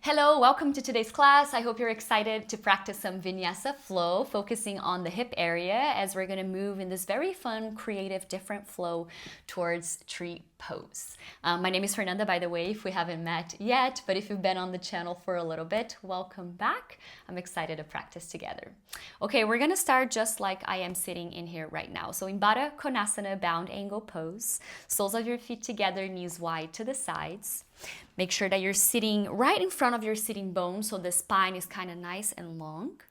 Hello, welcome to today's class. I hope you're excited to practice some Vinyasa Flow, focusing on the hip area as we're going to move in this very fun, creative, different flow towards tree pose. My name is Fernanda, by the way, if we haven't met yet, but if you've been on the channel for a little bit, welcome back. I'm excited to practice together. Okay, we're going to start just like I am sitting in here right now. So in Baddha Konasana, bound angle pose, soles of your feet together, knees wide to the sides. Make sure that you're sitting right in front of your sitting bone so the spine is kind of nice and long.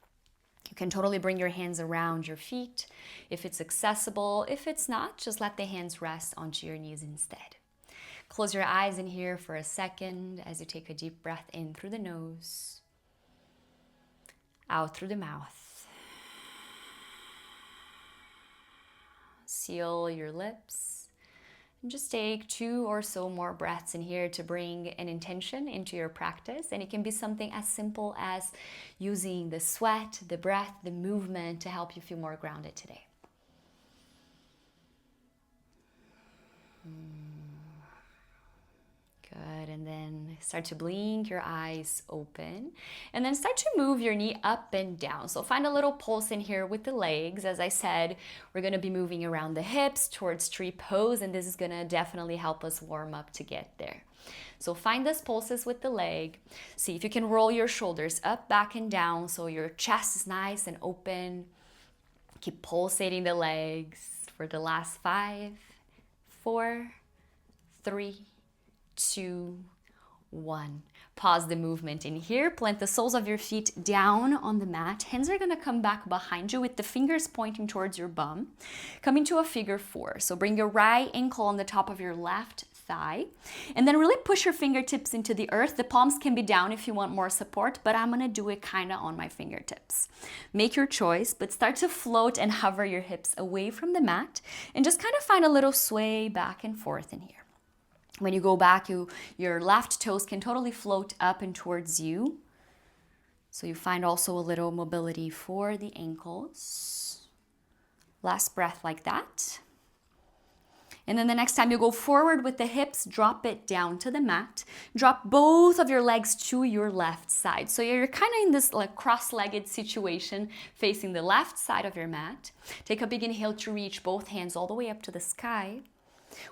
You can totally bring your hands around your feet if it's accessible. If it's not, just let the hands rest onto your knees instead. Close your eyes in here for a second as you take a deep breath in through the nose, out through the mouth. Seal your lips. And just take 2 or so more breaths in here to bring an intention into your practice. And it can be something as simple as using the sweat, the breath, the movement to help you feel more grounded today. Good, and then start to blink your eyes open and then start to move your knee up and down. So find a little pulse in here with the legs. As I said, we're going to be moving around the hips towards tree pose, and this is going to definitely help us warm up to get there. So find those pulses with the leg. See if you can roll your shoulders up, back, and down so your chest is nice and open. Keep pulsating the legs for the last 5, 4, 3, 2, 1. Pause the movement in here. Plant the soles of your feet down on the mat. Hands are going to come back behind you with the fingers pointing towards your bum. Come into a figure 4. So bring your right ankle on the top of your left thigh. And then really push your fingertips into the earth. The palms can be down if you want more support, but I'm going to do it kind of on my fingertips. Make your choice, but start to float and hover your hips away from the mat and just kind of find a little sway back and forth in here. When you go back, your left toes can totally float up and towards you. So you find also a little mobility for the ankles. Last breath like that. And then the next time you go forward with the hips, drop it down to the mat. Drop both of your legs to your left side. So you're kind of in this like cross-legged situation facing the left side of your mat. Take a big inhale to reach both hands all the way up to the sky.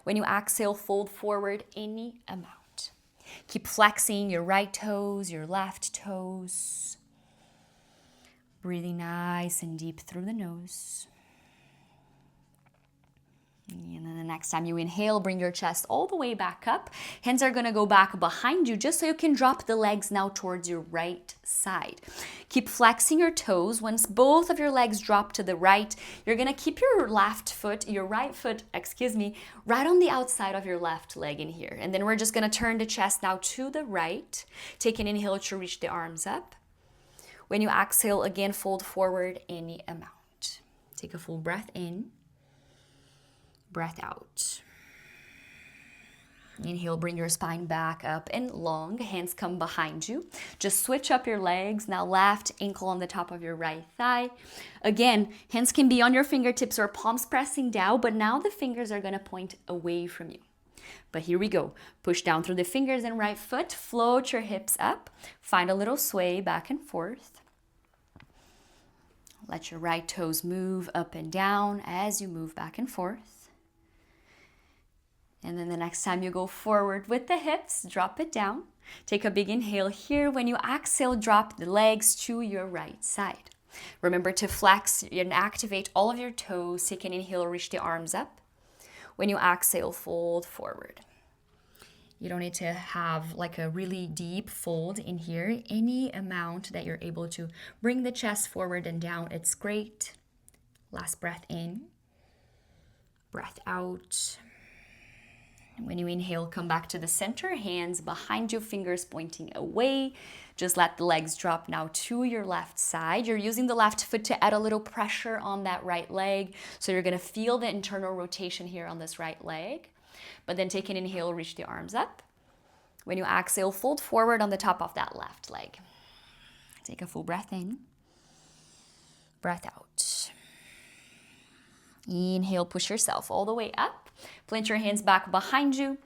When you exhale, fold forward any amount. Keep flexing your right toes, your left toes. Breathing nice and deep through the nose. And then the next time you inhale, bring your chest all the way back up. Hands are going to go back behind you just so you can drop the legs now towards your right side. Keep flexing your toes. Once both of your legs drop to the right, you're going to keep your right foot, right on the outside of your left leg in here. And then we're just going to turn the chest now to the right. Take an inhale to reach the arms up. When you exhale, again, fold forward any amount. Take a full breath in. Breath out. Inhale, bring your spine back up and long. Hands come behind you. Just switch up your legs. Now left ankle on the top of your right thigh. Again, hands can be on your fingertips or palms pressing down, but now the fingers are going to point away from you. But here we go. Push down through the fingers and right foot. Float your hips up. Find a little sway back and forth. Let your right toes move up and down as you move back and forth. And then the next time you go forward with the hips, drop it down. Take a big inhale here. When you exhale, drop the legs to your right side. Remember to flex and activate all of your toes. Take an inhale, reach the arms up. When you exhale, fold forward. You don't need to have like a really deep fold in here. Any amount that you're able to bring the chest forward and down, it's great. Last breath in. Breath out. When you inhale, come back to the center, hands behind you, fingers pointing away. Just let the legs drop now to your left side. You're using the left foot to add a little pressure on that right leg. So you're going to feel the internal rotation here on this right leg. But then take an inhale, reach the arms up. When you exhale, fold forward on the top of that left leg. Take a full breath in. Breath out. Inhale, push yourself all the way up. Plant your hands back behind you.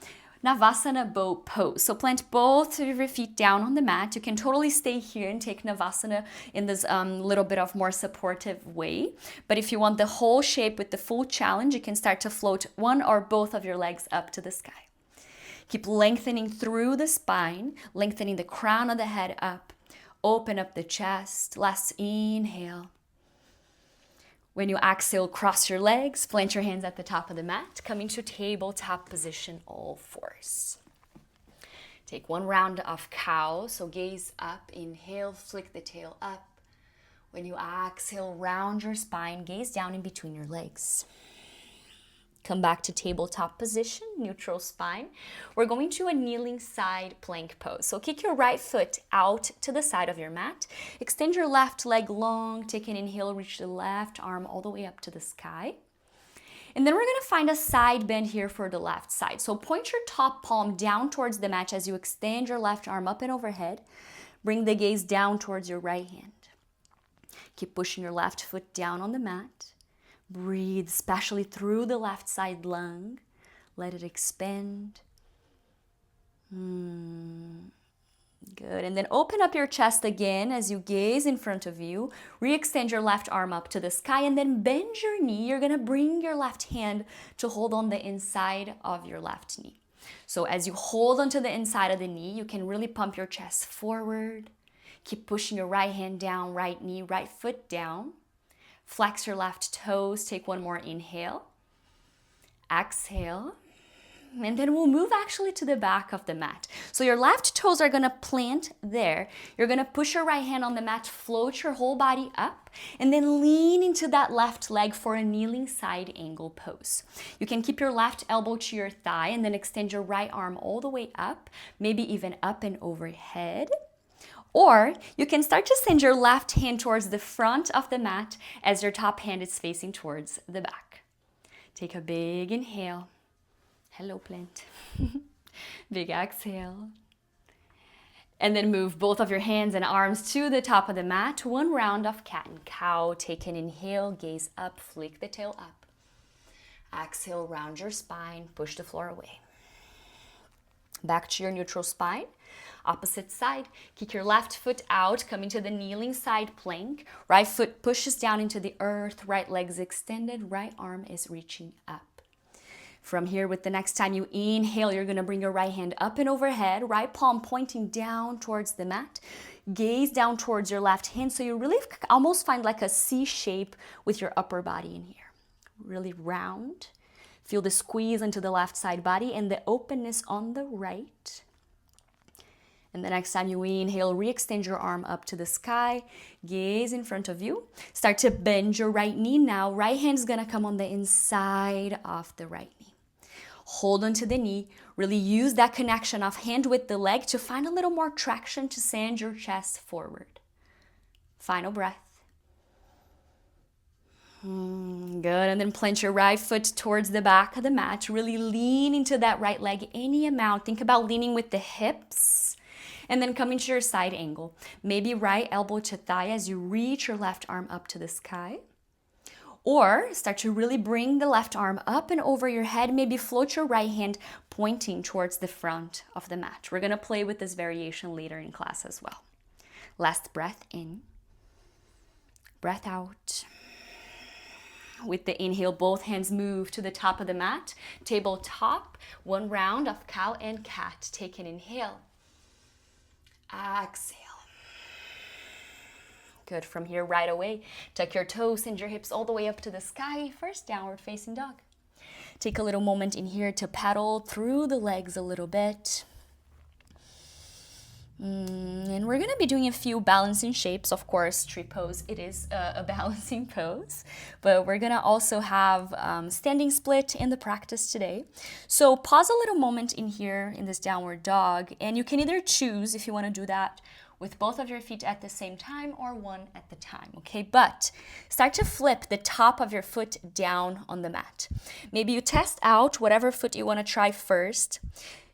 Navasana boat pose. So plant both of your feet down on the mat. You can totally stay here and take Navasana in this little bit of more supportive way. But if you want the whole shape with the full challenge, you can start to float one or both of your legs up to the sky. Keep lengthening through the spine, lengthening the crown of the head up. Open up the chest. Last inhale. When you exhale, cross your legs, plant your hands at the top of the mat, coming to tabletop position, all fours. Take one round of cow, so gaze up, inhale, flick the tail up. When you exhale, round your spine, gaze down in between your legs. Come back to tabletop position, neutral spine. We're going to a kneeling side plank pose. So kick your right foot out to the side of your mat. Extend your left leg long. Take an inhale, reach the left arm all the way up to the sky. And then we're going to find a side bend here for the left side. So point your top palm down towards the mat as you extend your left arm up and overhead. Bring the gaze down towards your right hand. Keep pushing your left foot down on the mat. Breathe, especially through the left side lung. Let it expand. Good. And then open up your chest again as you gaze in front of you. Re-extend your left arm up to the sky and then bend your knee. You're going to bring your left hand to hold on the inside of your left knee. So as you hold onto the inside of the knee, you can really pump your chest forward. Keep pushing your right hand down, right knee, right foot down. Flex your left toes. Take one more inhale. Exhale. And then we'll move actually to the back of the mat. So your left toes are going to plant there. You're going to push your right hand on the mat, float your whole body up, and then lean into that left leg for a kneeling side angle pose. You can keep your left elbow to your thigh and then extend your right arm all the way up, maybe even up and overhead. Or you can start to send your left hand towards the front of the mat as your top hand is facing towards the back. Take a big inhale. Hello, plant. Big exhale. And then move both of your hands and arms to the top of the mat. One round of cat and cow. Take an inhale, gaze up, flick the tail up. Exhale, round your spine, push the floor away. Back to your neutral spine. Opposite side, kick your left foot out, coming to the kneeling side plank. Right foot pushes down into the earth, right leg's extended, right arm is reaching up. From here, with the next time you inhale, you're going to bring your right hand up and overhead, right palm pointing down towards the mat. Gaze down towards your left hand, so you really almost find like a C shape with your upper body in here. Really round. Feel the squeeze into the left side body and the openness on the right. And the next time you inhale, re-extend your arm up to the sky. Gaze in front of you. Start to bend your right knee now. Right hand is going to come on the inside of the right knee. Hold onto the knee. Really use that connection of hand with the leg to find a little more traction to send your chest forward. Final breath. Good. And then plant your right foot towards the back of the mat. Really lean into that right leg any amount. Think about leaning with the hips. And then coming to your side angle. Maybe right elbow to thigh as you reach your left arm up to the sky. Or start to really bring the left arm up and over your head. Maybe float your right hand pointing towards the front of the mat. We're going to play with this variation later in class as well. Last breath in. Breath out. With the inhale, both hands move to the top of the mat. Tabletop. One round of cow and cat. Take an inhale. Exhale. Good. From here, right away, tuck your toes, send your hips all the way up to the sky. First, downward facing dog. Take a little moment in here to pedal through the legs a little bit. And we're going to be doing a few balancing shapes. Of course, tree pose, it is a balancing pose. But we're going to also have standing split in the practice today. So pause a little moment in here in this downward dog. And you can either choose if you want to do that with both of your feet at the same time or one at the time, okay? But start to flip the top of your foot down on the mat. Maybe you test out whatever foot you want to try first.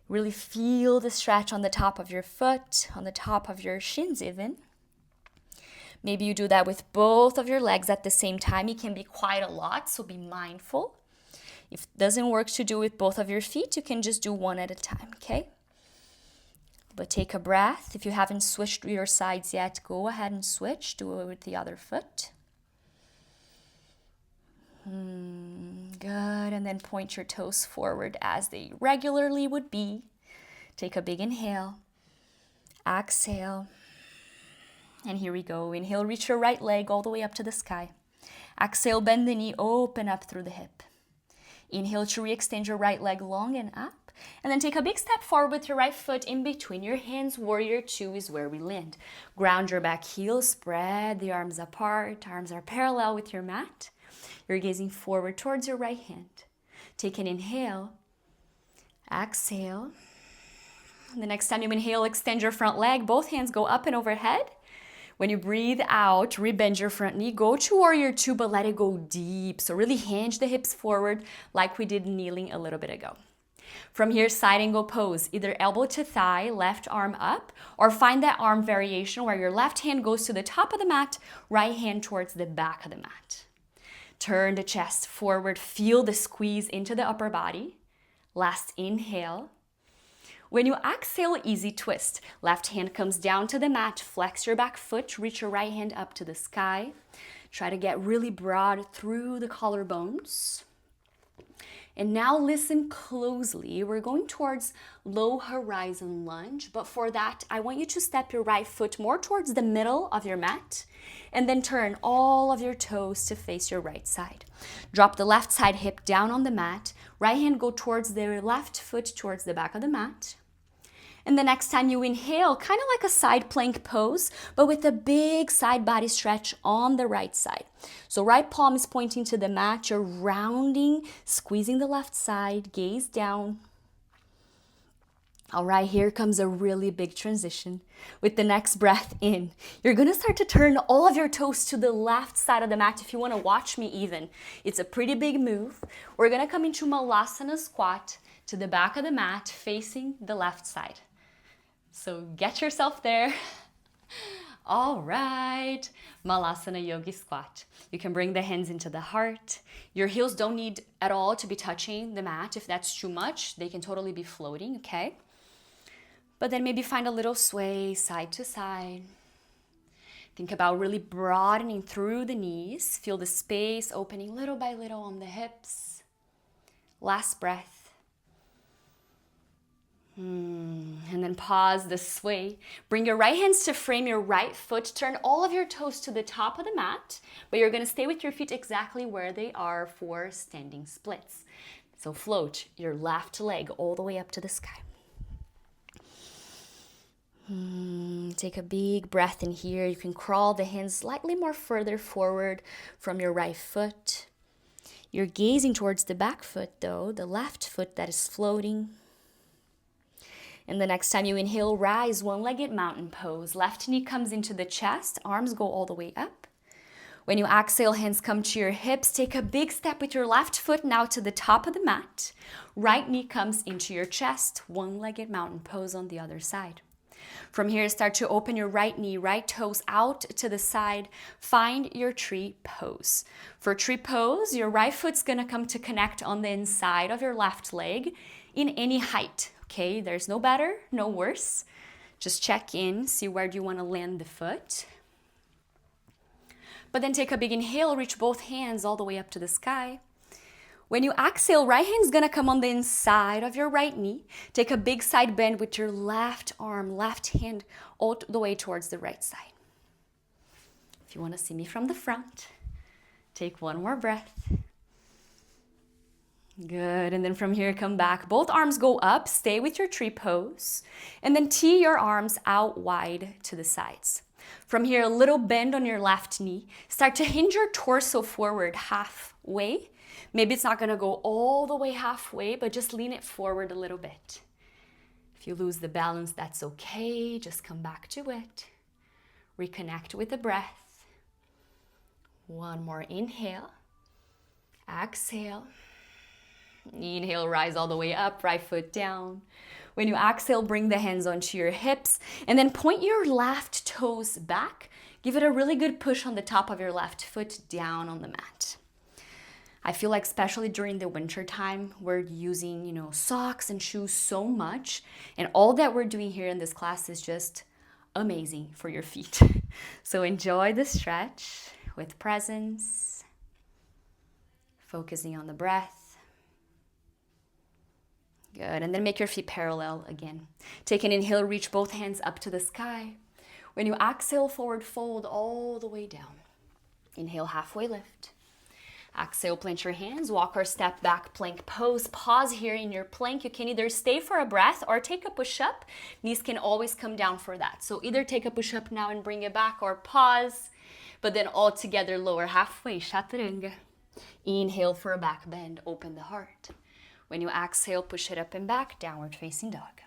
Really feel the stretch on the top of your foot, on the top of your shins even. Maybe you do that with both of your legs at the same time. It can be quite a lot, so be mindful. If it doesn't work to do with both of your feet, you can just do one at a time, okay? But take a breath. If you haven't switched your sides yet, go ahead and switch. Do it with the other foot. Good. And then point your toes forward as they regularly would be. Take a big inhale. Exhale. And here we go. Inhale, reach your right leg all the way up to the sky. Exhale, bend the knee, open up through the hip. Inhale to re-extend your right leg long and up. And then take a big step forward with your right foot in between your hands. Warrior two is where we land. Ground your back heel, spread the arms apart. Arms are parallel with your mat. You're gazing forward towards your right hand. Take an inhale. Exhale. The next time you inhale, extend your front leg. Both hands go up and overhead. When you breathe out, rebend your front knee. Go to warrior two, but let it go deep. So really hinge the hips forward like we did kneeling a little bit ago. From here, side angle pose, either elbow to thigh, left arm up, or find that arm variation where your left hand goes to the top of the mat, right hand towards the back of the mat. Turn the chest forward, feel the squeeze into the upper body. Last inhale. When you exhale, easy twist. Left hand comes down to the mat, flex your back foot, reach your right hand up to the sky. Try to get really broad through the collarbones. And now listen closely. We're going towards low horizon lunge, but for that, I want you to step your right foot more towards the middle of your mat and then turn all of your toes to face your right side. Drop the left side hip down on the mat. Right hand go towards the left foot towards the back of the mat. And the next time you inhale, kind of like a side plank pose, but with a big side body stretch on the right side. So right palm is pointing to the mat, you're rounding, squeezing the left side, gaze down. All right, here comes a really big transition. With the next breath in, you're gonna start to turn all of your toes to the left side of the mat if you wanna watch me even. It's a pretty big move. We're gonna come into Malasana squat to the back of the mat, facing the left side. So get yourself there. All right, Malasana Yogi Squat. You can bring the hands into the heart. Your heels don't need at all to be touching the mat. If that's too much, they can totally be floating, okay? But then maybe find a little sway side to side. Think about really broadening through the knees. Feel the space opening little by little on the hips. Last breath. And then pause the sway. Bring your right hands to frame your right foot. Turn all of your toes to the top of the mat, but you're going to stay with your feet exactly where they are for standing splits. So float your left leg all the way up to the sky. Take a big breath in here. You can crawl the hands slightly more further forward from your right foot. You're gazing towards the back foot though, the left foot that is floating. And the next time you inhale, rise, one-legged mountain pose. Left knee comes into the chest, arms go all the way up. When you exhale, hands come to your hips. Take a big step with your left foot now to the top of the mat. Right knee comes into your chest, one-legged mountain pose on the other side. From here, start to open your right knee, right toes out to the side. Find your tree pose. For tree pose, your right foot's gonna come to connect on the inside of your left leg in any height. Okay, there's no better, no worse. Just check in, see where do you want to land the foot. But then take a big inhale, reach both hands all the way up to the sky. When you exhale, right hand's gonna come on the inside of your right knee. Take a big side bend with your left arm, left hand all the way towards the right side. If you want to see me from the front, take one more breath. Good, and then from here, come back. Both arms go up, stay with your tree pose, and then tee your arms out wide to the sides. From here, a little bend on your left knee. Start to hinge your torso forward halfway. Maybe it's not gonna go all the way halfway, but just lean it forward a little bit. If you lose the balance, that's okay. Just come back to it. Reconnect with the breath. One more inhale. Exhale. Inhale, rise all the way up, right foot down. When you exhale, bring the hands onto your hips and then point your left toes back. Give it a really good push on the top of your left foot down on the mat. I feel like especially during the winter time, we're using, socks and shoes so much. And all that we're doing here in this class is just amazing for your feet. So enjoy the stretch with presence, focusing on the breath. Good. And then make your feet parallel again. Take an inhale, reach both hands up to the sky. When you exhale, forward fold all the way down. Inhale, halfway lift. Exhale, plant your hands, walk or step back, plank pose. Pause here in your plank. You can either stay for a breath or take a push-up. Knees can always come down for that. So either take a push-up now and bring it back, or pause, but then all together lower halfway, chaturanga. Inhale for a back bend, open the heart. When you exhale, push it up and back, downward facing dog.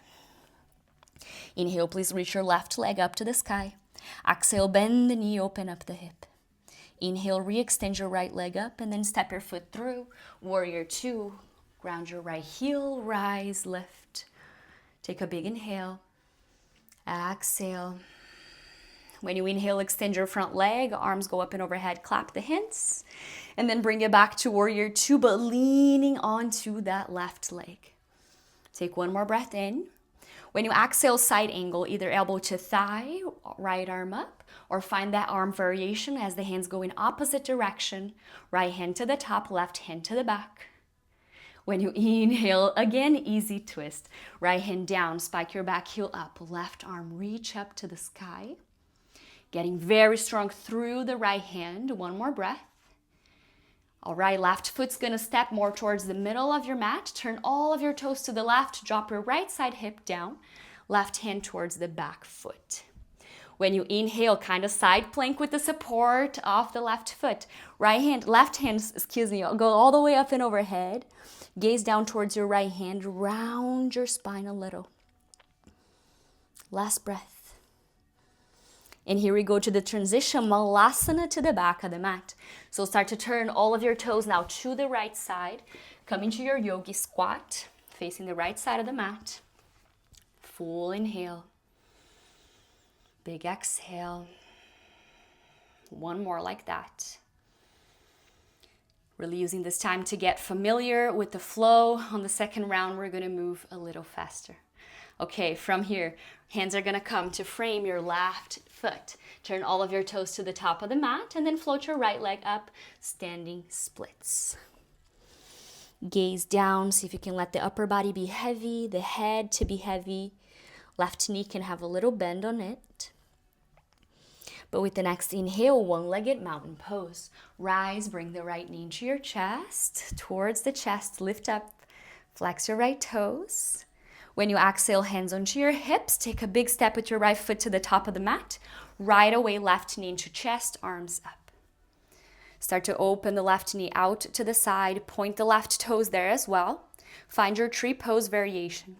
Inhale, please reach your left leg up to the sky. Exhale, bend the knee, open up the hip. Inhale, re-extend your right leg up and then step your foot through. Warrior two, ground your right heel, rise, lift. Take a big inhale. Exhale. When you inhale, extend your front leg, arms go up and overhead, clap the hands. And then bring it back to warrior two, but leaning onto that left leg. Take one more breath in. When you exhale, side angle, either elbow to thigh, right arm up, or find that arm variation as the hands go in opposite direction. Right hand to the top, left hand to the back. When you inhale, again, easy twist. Right hand down, spike your back heel up, left arm reach up to the sky. Getting very strong through the right hand. One more breath. All right, left foot's gonna step more towards the middle of your mat. Turn all of your toes to the left. Drop your right side hip down. Left hand towards the back foot. When you inhale, kind of side plank with the support of the left foot. Left hand, go all the way up and overhead. Gaze down towards your right hand. Round your spine a little. Last breath. And here we go to the transition, Malasana, to the back of the mat. So start to turn all of your toes now to the right side. Come into your yogi squat, facing the right side of the mat. Full inhale. Big exhale. One more like that. Really using this time to get familiar with the flow. On the second round, we're going to move a little faster. Okay, from here, hands are gonna come to frame your left foot. Turn all of your toes to the top of the mat and then float your right leg up, standing splits. Gaze down, see if you can let the upper body be heavy, the head to be heavy. Left knee can have a little bend on it. But with the next inhale, one-legged mountain pose. Rise, bring the right knee into your chest, towards the chest, lift up, flex your right toes. When you exhale, hands onto your hips, take a big step with your right foot to the top of the mat. Right away, left knee into chest, arms up. Start to open the left knee out to the side, point the left toes there as well. Find your tree pose variation.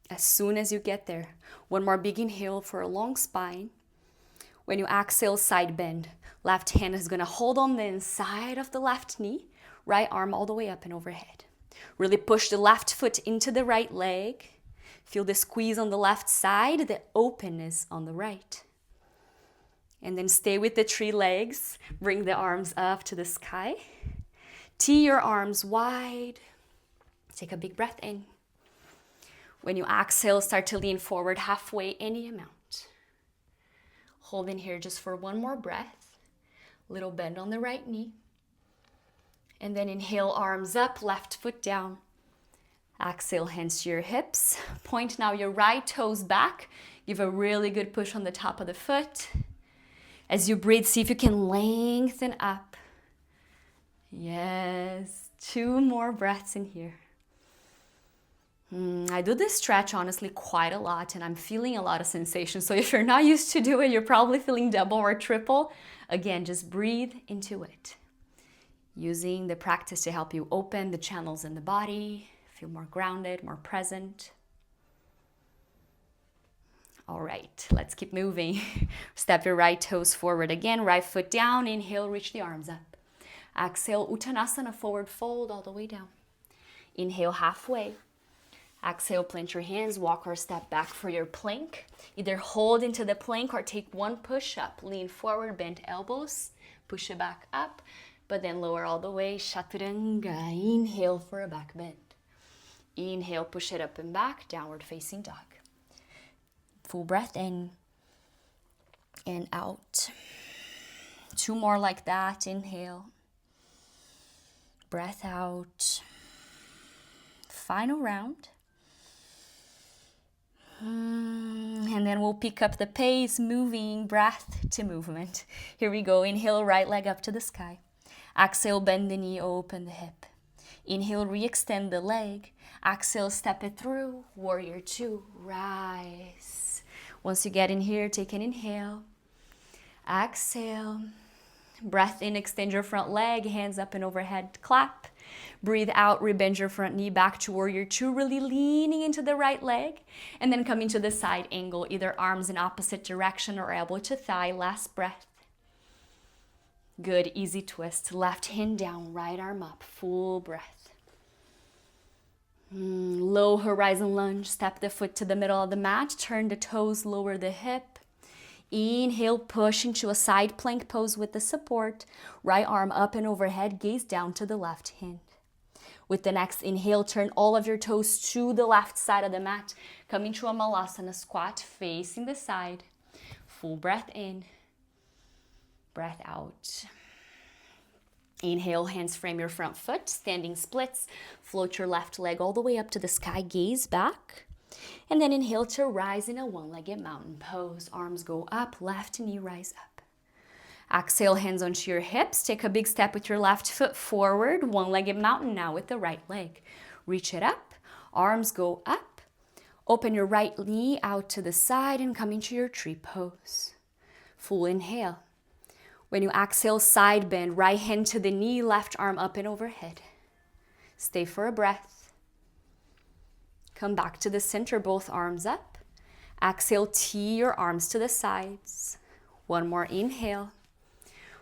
As soon as you get there, one more big inhale for a long spine. When you exhale, side bend. Left hand is gonna hold on the inside of the left knee, right arm all the way up and overhead. Really push the left foot into the right leg. Feel the squeeze on the left side, the openness on the right. And then stay with the tree legs. Bring the arms up to the sky. Tee your arms wide. Take a big breath in. When you exhale, start to lean forward halfway, any amount. Hold in here just for one more breath. Little bend on the right knee. And then inhale, arms up, left foot down. Exhale, hands to your hips. Point now your right toes back. Give a really good push on the top of the foot. As you breathe, see if you can lengthen up. Yes, 2 more breaths in here. I do this stretch honestly quite a lot and I'm feeling a lot of sensation. So if you're not used to do it, you're probably feeling double or triple. Again, just breathe into it. Using the practice to help you open the channels in the body, feel more grounded, more present. All right, let's keep moving. Step your right toes forward again, right foot down, inhale, reach the arms up. Exhale, Uttanasana, forward fold all the way down. Inhale, halfway. Exhale, plant your hands, walk or step back for your plank. Either hold into the plank or take one push up. Lean forward, bend elbows, push it back up. but then lower all the way. Chaturanga. Inhale for a back bend. Inhale, push it up and back, downward facing dog. Full breath in and out. 2 more like that. Inhale. Breath out. Final round. And then we'll pick up the pace, moving breath to movement. Here we go. Inhale, right leg up to the sky. Exhale, bend the knee, open the hip. Inhale, re-extend the leg. Exhale, step it through. Warrior 2, rise. Once you get in here, take an inhale. Exhale. Breath in, extend your front leg, hands up and overhead, clap. Breathe out, rebend your front knee back to warrior 2, really leaning into the right leg. And then coming to the side angle, either arms in opposite direction or elbow to thigh. Last breath. Good, easy twist. Left hand down, right arm up, full breath. Low horizon lunge, step the foot to the middle of the mat, turn the toes, lower the hip. Inhale, push into a side plank pose with the support. Right arm up and overhead, gaze down to the left hand. With the next inhale, turn all of your toes to the left side of the mat. Come into a malasana squat, facing the side. Full breath in, breath out. Inhale, hands frame your front foot, standing splits. Float your left leg all the way up to the sky, gaze back. And then inhale to rise in a one-legged mountain pose. Arms go up, left knee rise up. Exhale, hands onto your hips. Take a big step with your left foot forward. One-legged mountain now with the right leg. Reach it up, arms go up. Open your right knee out to the side and come into your tree pose. Full inhale. When you exhale, side bend, right hand to the knee, left arm up and overhead. Stay for a breath. Come back to the center, both arms up. Exhale, tee your arms to the sides. One more inhale.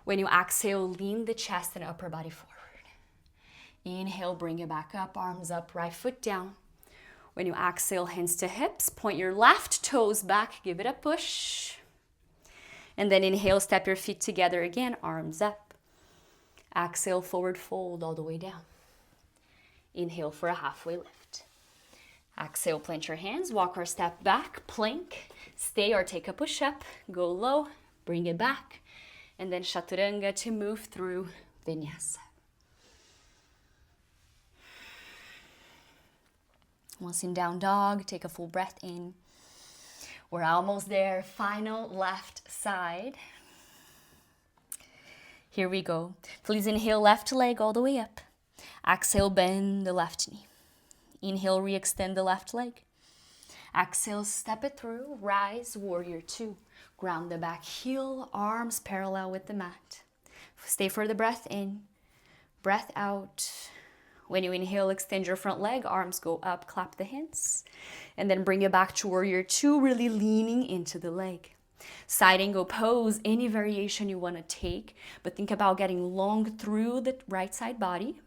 When you exhale, lean the chest and upper body forward. Inhale, bring it back up, arms up, right foot down. When you exhale, hands to hips, point your left toes back, give it a push. And then inhale, step your feet together again, arms up. Exhale, forward fold all the way down. Inhale for a halfway lift. Exhale, plant your hands, walk or step back, plank, stay or take a push up, go low, bring it back, and then chaturanga to move through vinyasa. Once in down dog, take a full breath in. We're almost there, final left side. Here we go. Please inhale, left leg all the way up. Exhale, bend the left knee. Inhale, re-extend the left leg. Exhale, step it through, rise, warrior 2. Ground the back heel, arms parallel with the mat. Stay for the breath in, breath out. When you inhale, extend your front leg, arms go up, clap the hands. And then bring it back to warrior 2, really leaning into the leg. Side angle pose, any variation you want to take, but think about getting long through the right side body.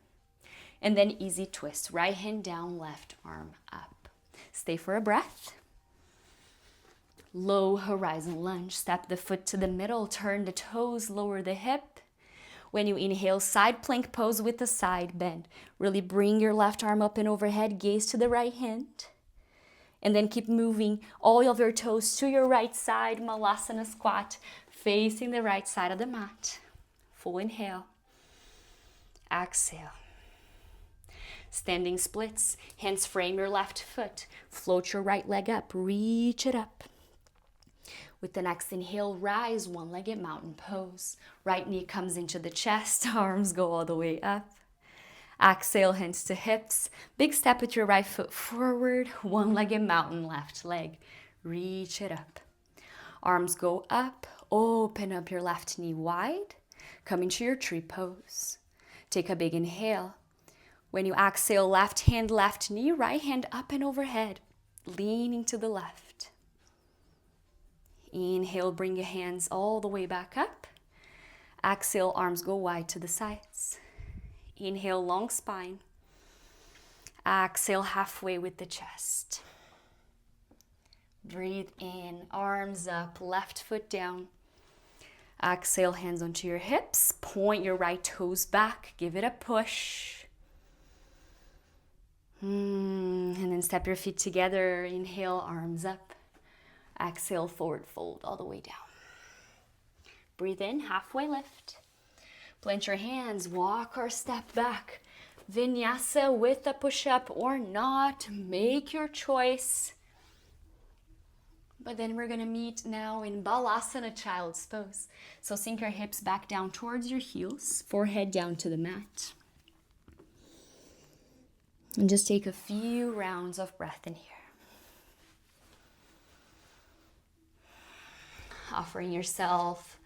And then easy twist, right hand down, left arm up. Stay for a breath. Low horizon lunge, step the foot to the middle, turn the toes, lower the hip. When you inhale, side plank pose with the side bend. Really bring your left arm up and overhead, gaze to the right hand. And then keep moving all of your toes to your right side, malasana squat, facing the right side of the mat. Full inhale. Exhale. Standing splits, hands frame your left foot. Float your right leg up, reach it up. With the next inhale, rise, one-legged mountain pose. Right knee comes into the chest, arms go all the way up. Exhale, hands to hips. Big step with your right foot forward, one-legged mountain, left leg. Reach it up. Arms go up, open up your left knee wide. Come into your tree pose. Take a big inhale. When you exhale, left hand, left knee, right hand up and overhead, leaning to the left. Inhale, bring your hands all the way back up. Exhale, arms go wide to the sides. Inhale, long spine. Exhale, halfway with the chest. Breathe in, arms up, left foot down. Exhale, hands onto your hips. Point your right toes back. Give it a push. And then step your feet together. Inhale, arms up. Exhale, forward fold all the way down. Breathe in, halfway lift. Plant your hands, walk or step back. Vinyasa with a push-up or not. Make your choice. But then we're going to meet now in Balasana, child's pose. So sink your hips back down towards your heels, forehead down to the mat. And just take a few rounds of breath in here. Offering yourself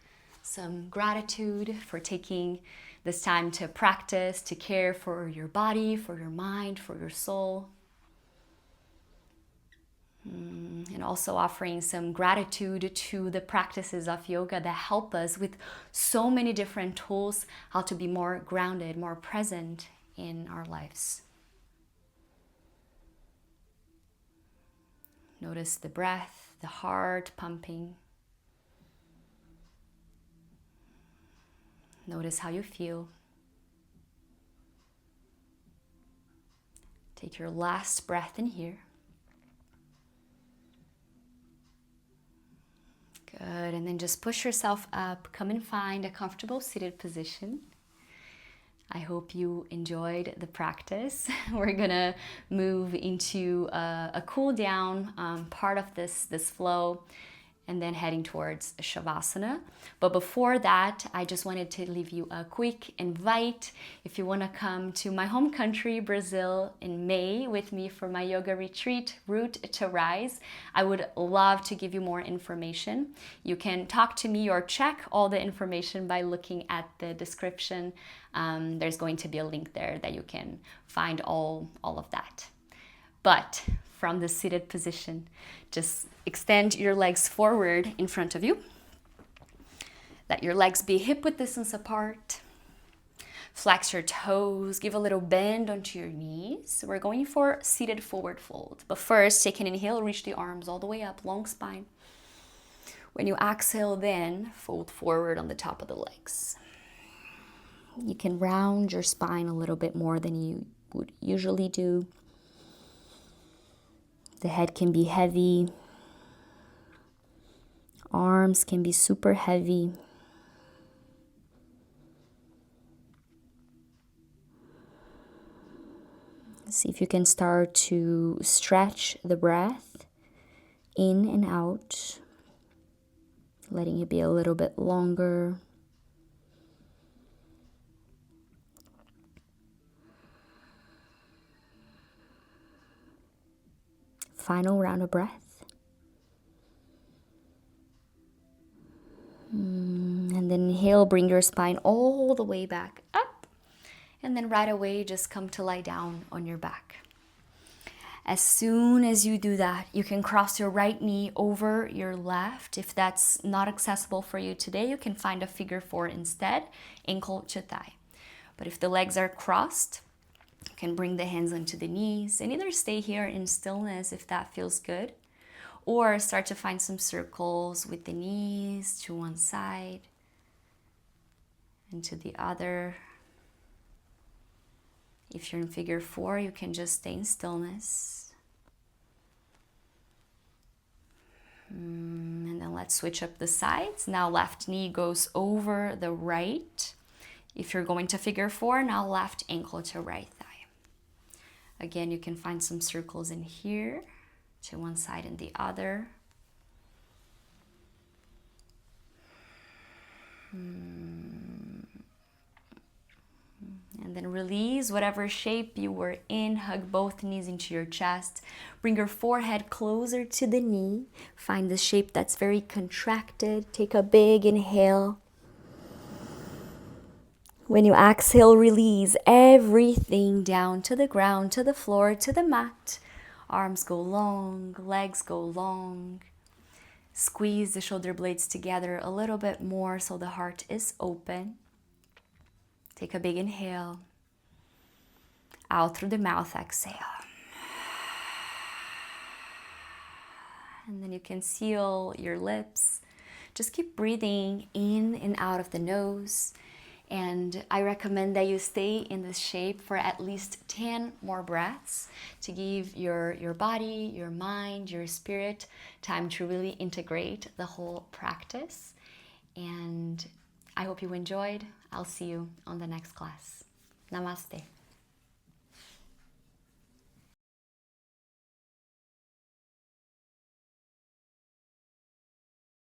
some gratitude for taking this time to practice, to care for your body, for your mind, for your soul. And also offering some gratitude to the practices of yoga that help us with so many different tools, how to be more grounded, more present in our lives. Notice the breath, the heart pumping. Notice how you feel. Take your last breath in here. Good, and then just push yourself up. Come and find a comfortable seated position. I hope you enjoyed the practice. We're gonna move into a cool down part of this flow, and then heading towards Shavasana. But before that, I just wanted to leave you a quick invite. If you want to come to my home country, Brazil, in May with me for my yoga retreat, Root to Rise, I would love to give you more information. You can talk to me or check all the information by looking at the description. There's going to be a link there that you can find all of that. But from the seated position, just extend your legs forward in front of you. Let your legs be hip-width distance apart. Flex your toes, give a little bend onto your knees. We're going for seated forward fold. But first, take an inhale, reach the arms all the way up, long spine. When you exhale, then fold forward on the top of the legs. You can round your spine a little bit more than you would usually do. The head can be heavy. Arms can be super heavy. See if you can start to stretch the breath in and out, letting it be a little bit longer. Final round of breath. And then inhale, bring your spine all the way back up. And then right away, just come to lie down on your back. As soon as you do that, you can cross your right knee over your left. If that's not accessible for you today, you can find a figure 4 instead, ankle to thigh. But if the legs are crossed, you can bring the hands onto the knees and either stay here in stillness if that feels good, or start to find some circles with the knees to one side and to the other. If you're in figure 4, you can just stay in stillness. And then let's switch up the sides. Now left knee goes over the right. If you're going to figure 4, now left ankle to right thigh. Again, you can find some circles in here to one side and the other. And then release whatever shape you were in. Hug both knees into your chest. Bring your forehead closer to the knee. Find the shape that's very contracted. Take a big inhale. When you exhale, release everything down to the ground, to the floor, to the mat. Arms go long, legs go long. Squeeze the shoulder blades together a little bit more so the heart is open. Take a big inhale. Out through the mouth, exhale. And then you can seal your lips. just keep breathing in and out of the nose. And I recommend that you stay in this shape for at least 10 more breaths to give your body, your mind, your spirit time to really integrate the whole practice. And I hope you enjoyed. I'll see you on the next class. Namaste.